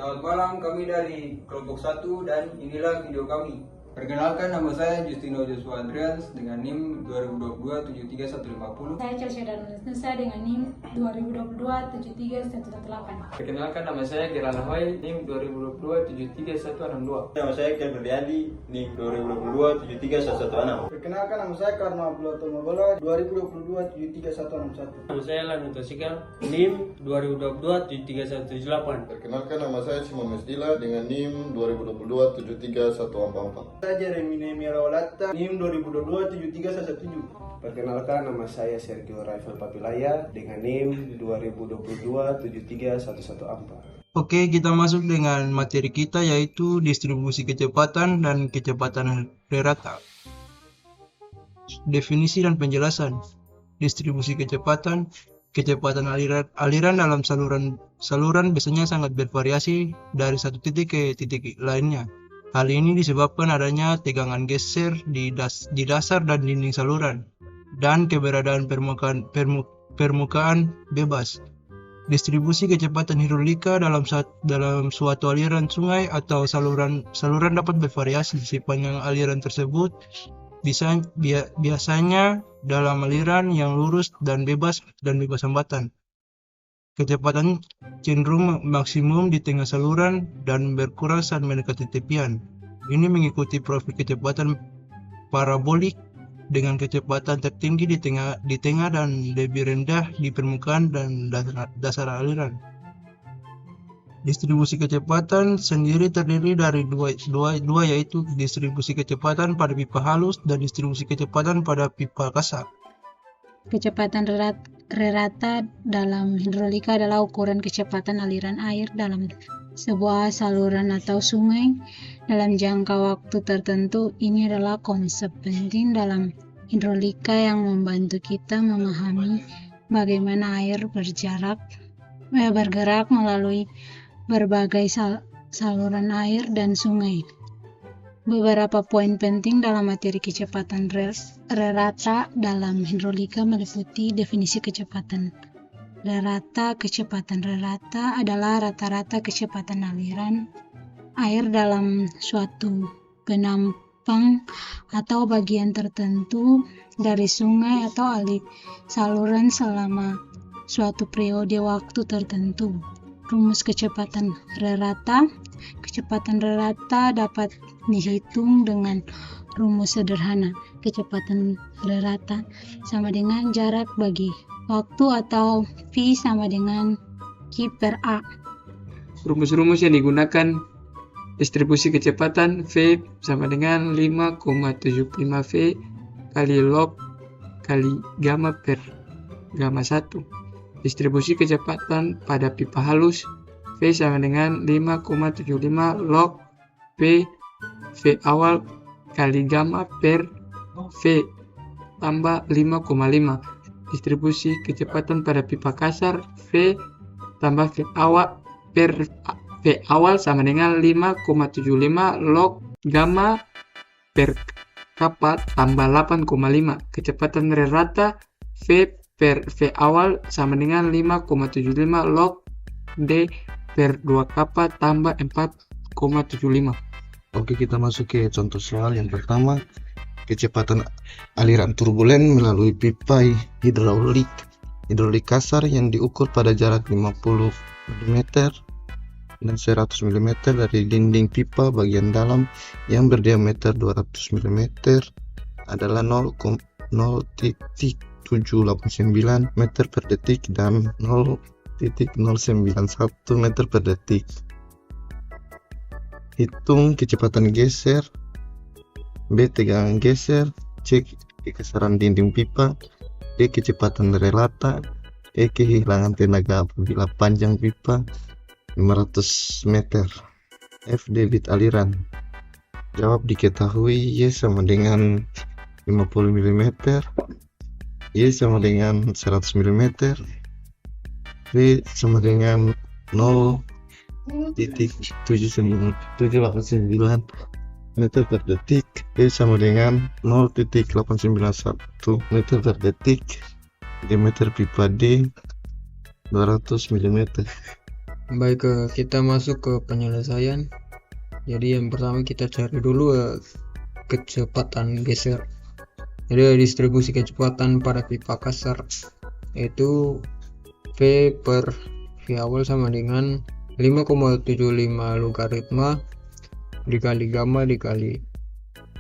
Selamat malam, kami dari kelompok 1 dan inilah video kami. Perkenalkan, nama saya Justino Joshua Andreans dengan NIM 2022-73150. Saya Chelsea Darnusa dengan NIM 2022-73118. Perkenalkan, nama saya Gerala Hoy, NIM 2022-73162. Nama saya Ken Berliandi, NIM 2022-73116. Perkenalkan, nama saya Karma Abdullah Tomagola, 2022-73161. Nama saya Lanu Tosikal, NIM 2022-73178. Perkenalkan, nama saya Simon Mesdila dengan NIM 2022-73144. Saya Jeremy Nehemia Lawalata, NIM 2022-73117. Perkenalkan, nama saya Sergio Rafael Papilaya dengan NIM 2022-73114. Oke, kita masuk dengan materi kita yaitu distribusi kecepatan dan kecepatan rata. Definisi dan penjelasan. Distribusi kecepatan aliran dalam saluran biasanya sangat bervariasi dari satu titik ke titik lainnya. Hal ini disebabkan adanya tegangan geser di dasar dan dinding saluran dan keberadaan permukaan bebas. Distribusi kecepatan hidrolika dalam suatu aliran sungai atau saluran dapat bervariasi. Sepanjang aliran tersebut biasanya dalam aliran yang lurus dan bebas hambatan. Kecepatan cenderung maksimum di tengah saluran dan berkurang saat mendekati tepian. Ini mengikuti profil kecepatan parabolik dengan kecepatan tertinggi di tengah dan lebih rendah di permukaan dan dasar aliran. Distribusi kecepatan sendiri terdiri dari dua yaitu distribusi kecepatan pada pipa halus dan distribusi kecepatan pada pipa kasar. Kecepatan rata dalam hidrolika adalah ukuran kecepatan aliran air dalam sebuah saluran atau sungai dalam jangka waktu tertentu. Ini adalah konsep penting dalam hidrolika yang membantu kita memahami bagaimana air bergerak melalui berbagai saluran air dan sungai. Beberapa poin penting dalam materi kecepatan rata dalam hidrolika meliputi definisi kecepatan rata. Kecepatan rata adalah rata-rata kecepatan aliran air dalam suatu penampang atau bagian tertentu dari sungai atau saluran selama suatu periode waktu tertentu. Rumus kecepatan rata. Kecepatan rata dapat dihitung dengan rumus sederhana. Kecepatan rata sama dengan jarak bagi waktu atau V sama dengan Q per A. Rumus-rumus yang digunakan: distribusi kecepatan V sama dengan 5,75 V kali log kali gamma per gamma 1. Distribusi kecepatan pada pipa halus V sama dengan 5,75 log V awal kali gamma per V tambah 5,5. Distribusi kecepatan pada pipa kasar V tambah V awal per V awal sama dengan 5,75 log gamma per kappa tambah 8,5. Kecepatan rata V per V awal sama dengan 5,75 log D per 2 kappa tambah 4,75. Oke, kita masuk ke contoh soal yang pertama. Kecepatan aliran turbulen melalui pipa hidrolik kasar yang diukur pada jarak 50 mm dan 100 mm dari dinding pipa bagian dalam yang berdiameter 200 mm adalah 0,789 meter per detik dan 0,091 meter per detik. Hitung kecepatan geser, B tegangan geser, C kekesaran dinding pipa, D kecepatan rata, E kehilangan tenaga apabila panjang pipa 500 meter, F debit aliran. Jawab diketahui. Y sama dengan 50 mm, Y sama dengan 100 mm, V sama dengan 0,789 meter per detik, E sama dengan 0,891 meter per detik. Diameter pipa D 200 mm. Baik, kita masuk ke penyelesaian. Jadi yang pertama kita cari dulu kecepatan geser. Jadi distribusi kecepatan pada pipa kasar yaitu V per V awal sama dengan 5,75 logaritma dikali gamma dikali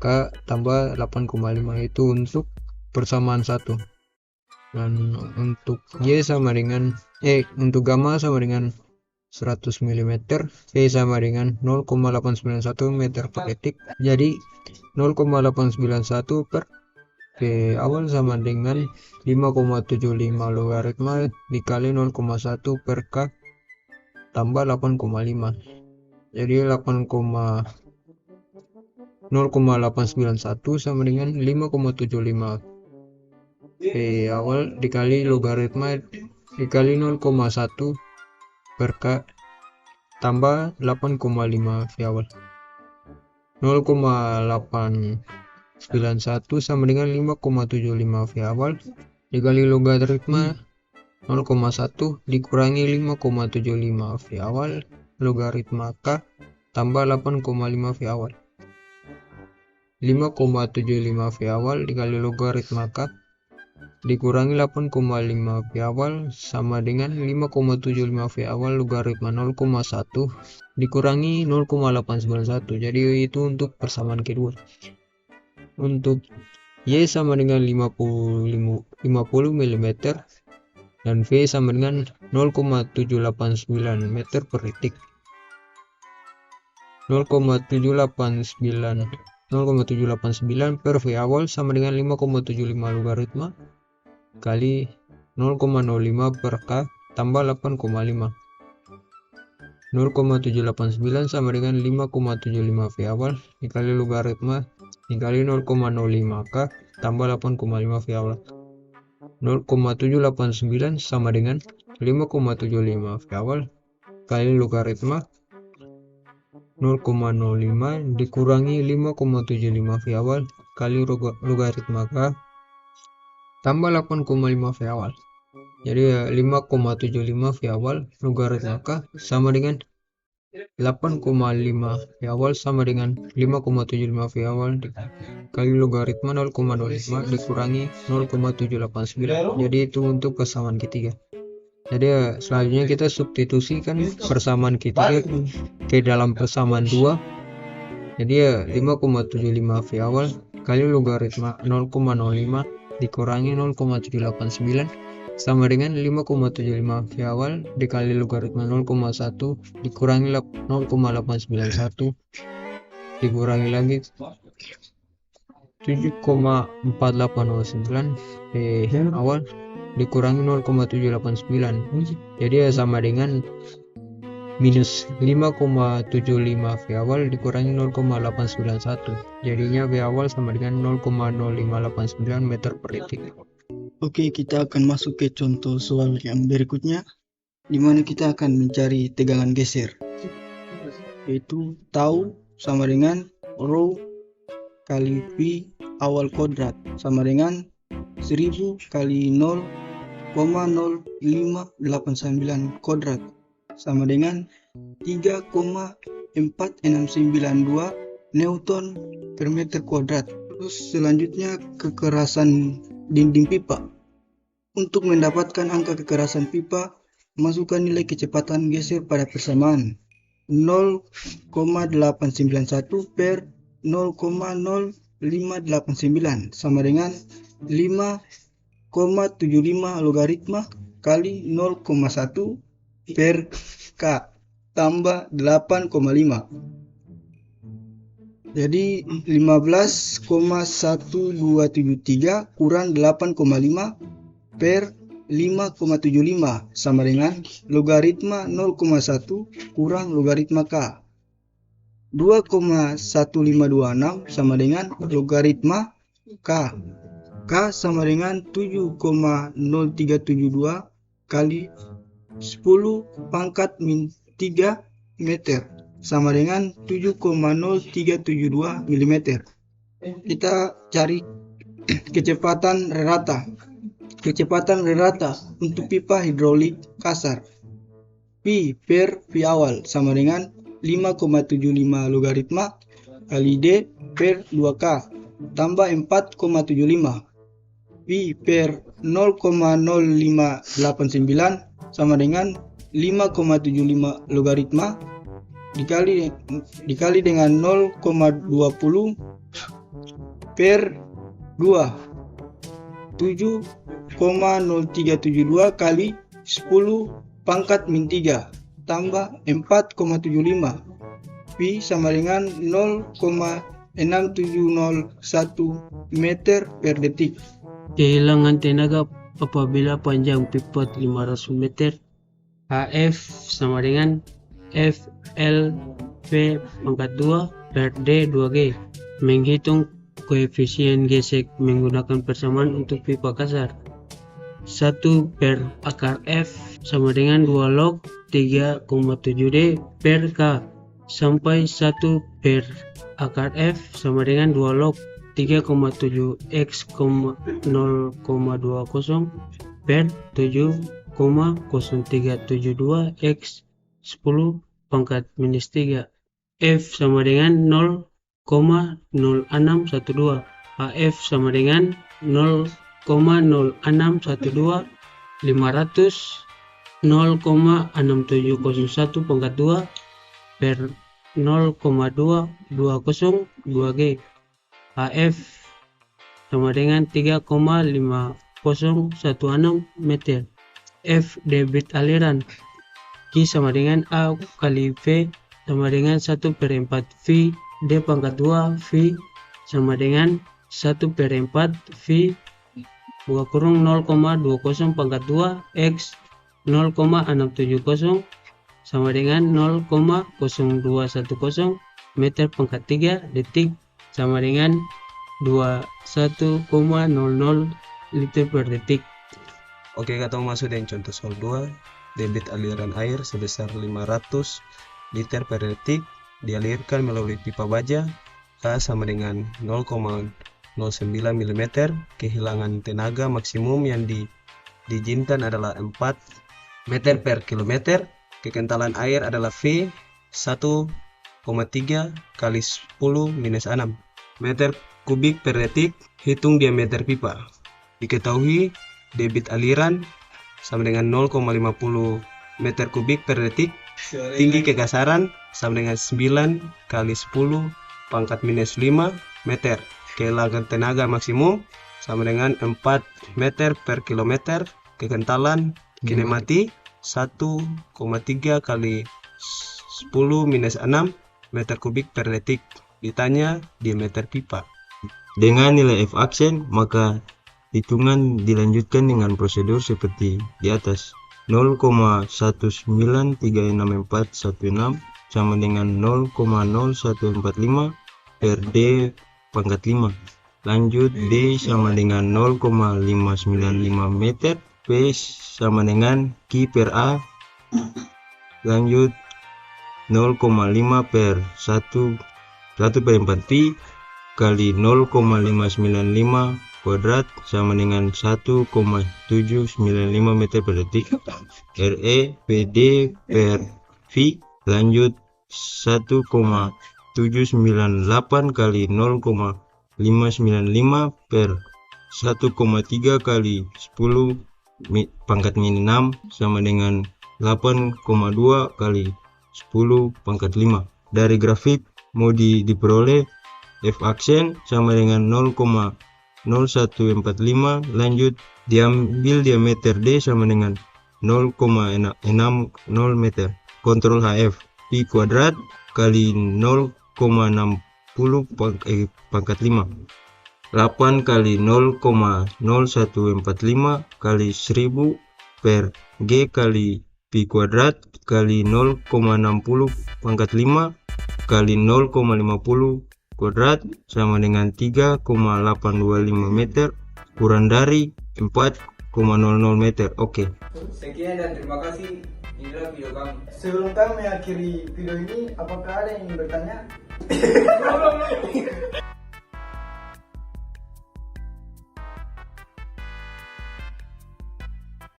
K tambah 8,5 itu untuk persamaan 1. Dan untuk Y sama dengan untuk gamma sama dengan 100 mm, V sama dengan 0,891 meter per detik. Jadi 0,891 per V awal sama dengan 5,75 logaritma dikali 0,1 per K tambah 8,5. Jadi 0,891 sama dengan 5,75 V awal dikali logaritma dikali 0,1 per K tambah 8,5 V awal. 0,891 sama dengan 5,75 V awal dikali logaritma 0,1 dikurangi 5,75 V awal logaritma K tambah 8,5 V awal. 5,75 V awal dikali logaritma K dikurangi 8,5 V awal sama dengan 5,75 V awal logaritma 0,1 dikurangi 0,891. Jadi itu untuk persamaan kedua. Untuk Y sama dengan 50 mm dan V sama dengan 0,789 meter per detik. 0,789 per V awal sama dengan 5,75 logaritma kali 0,05 per K tambah 8,5. 0,789 sama dengan 5,75 V awal dikali logaritma dikali 0,05 K tambah 8,5 V awal. 0,789 sama dengan 5,75 V awal kali logaritma 0,05 dikurangi 5,75 V awal kali logaritma K tambah 8,5 V awal. Jadi 5,75 V awal logaritma K sama dengan 8,5 V awal sama dengan 5,75 V awal kali logaritma 0,05 dikurangi 0,789. Jadi itu untuk persamaan ketiga. Jadi selanjutnya kita substitusikan persamaan ketiga ke dalam persamaan 2. Jadi 5,75 V awal kali logaritma 0,05 dikurangi 0,789 sama dengan 5,75 V awal dikali logaritma 0,1 dikurangi 0,891 dikurangi lagi 7,4809 V awal dikurangi 0,789. Jadi sama dengan minus 5,75 V awal dikurangi 0,891. Jadinya V awal sama dengan 0,0589 meter per detik. Oke, kita akan masuk ke contoh soal yang berikutnya, di mana kita akan mencari tegangan geser, yaitu tau sama dengan rho kali V awal kuadrat sama dengan 1000 kali 0,0589 kuadrat sama dengan 3,4692 Newton per meter kuadrat. Terus selanjutnya kekerasan dinding pipa. Untuk mendapatkan angka kekerasan pipa, masukkan nilai kecepatan geser pada persamaan 0,891 per 0,0589 sama dengan 5,75 logaritma kali 0,1 per K tambah 8,5. Jadi 15,1273 kurang 8,5 per 5,75 sama dengan logaritma 0,1 kurang logaritma K. 2,1526 sama dengan logaritma K. K sama dengan 7,0372 kali 10 pangkat min 3 meter sama dengan 7,0372 mm. Kita cari kecepatan rata. Kecepatan rata untuk pipa hidrolik kasar. Pi per Pi awal sama dengan 5,75 logaritma kali D per 2K tambah 4,75. Pi per 0,0589 sama dengan 5,75 logaritma dikali dengan 0,20 per 2, 7,0372 kali 10 pangkat min 3 tambah 4,75. Pi sama dengan 0,6701 meter per detik. Kehilangan tenaga apabila panjang pipa 500 meter. HF sama dengan FLP pangkat 2 per D 2G. Menghitung koefisien gesek menggunakan persamaan untuk pipa kasar. 1 per akar F sama dengan 2 log 3,7D per K sampai 1 per akar F sama dengan 2 log 3,7 X, 0,20 per 7,0372 X 10 pangkat minus 3. F sama dengan 0,0612. HF sama dengan 0,0612 500 0,6701 pangkat 2 per 0,2202G. HF sama dengan 3,5016 meter. F debit aliran. Q sama dengan A kali V sama dengan 1 per 4 V D pangkat 2 V sama dengan 1 per 4 V buka kurung 0,20 pangkat 2 X 0,670 sama dengan 0,0210 meter pangkat 3 detik sama dengan 21,00 liter per detik. Oke, kita masuk dengan contoh soal 2. Debit aliran air sebesar 500 liter per detik dialirkan melalui pipa baja K sama dengan 0,09 mm. Kehilangan tenaga maksimum yang diizinkan adalah 4 meter per kilometer. Kekentalan air adalah V 1,3 kali 10 minus 6 meter kubik per detik. Hitung diameter pipa. Diketahui debit aliran sama dengan 0,50 meter kubik per detik. Tinggi kekasaran sama dengan 9 kali 10 pangkat minus 5 meter. Kehilangan tenaga maksimum sama dengan 4 meter per kilometer. Kekentalan kinematik 1,3 kali 10 minus 6 meter kubik per detik. Ditanya diameter pipa. Dengan nilai F aksen, maka hitungan dilanjutkan dengan prosedur seperti di atas. 0,1936416 sama dengan 0,0145 per D pangkat 5. Lanjut D sama dengan 0,595 meter. P sama dengan Q per A. Lanjut 0,5 per 1 per 4 pi kali 0,595 kuadrat sama dengan 1,795 meter per detik. RE PD per V. Lanjut 1,798 kali 0,595 per 1,3 kali 10 pangkat min 6 sama dengan 8,2 kali 10 pangkat 5. Dari grafik mau diperoleh F aksen sama dengan 0,0145. Lanjut diambil diameter D sama dengan 0,60 meter. Kontrol HF Pi kuadrat kali 0,60 pangkat 5. 8 kali 0,0145 kali 1000 per G kali Pi kuadrat kali 0,60 pangkat 5 kali 0,50 kuadrat sama dengan 3,825 meter kurang dari 4,00 meter. Oke. Sekian dan terima kasih. Inilah video kami. Sebelum kami mengakhiri video ini, apakah ada yang ingin bertanya?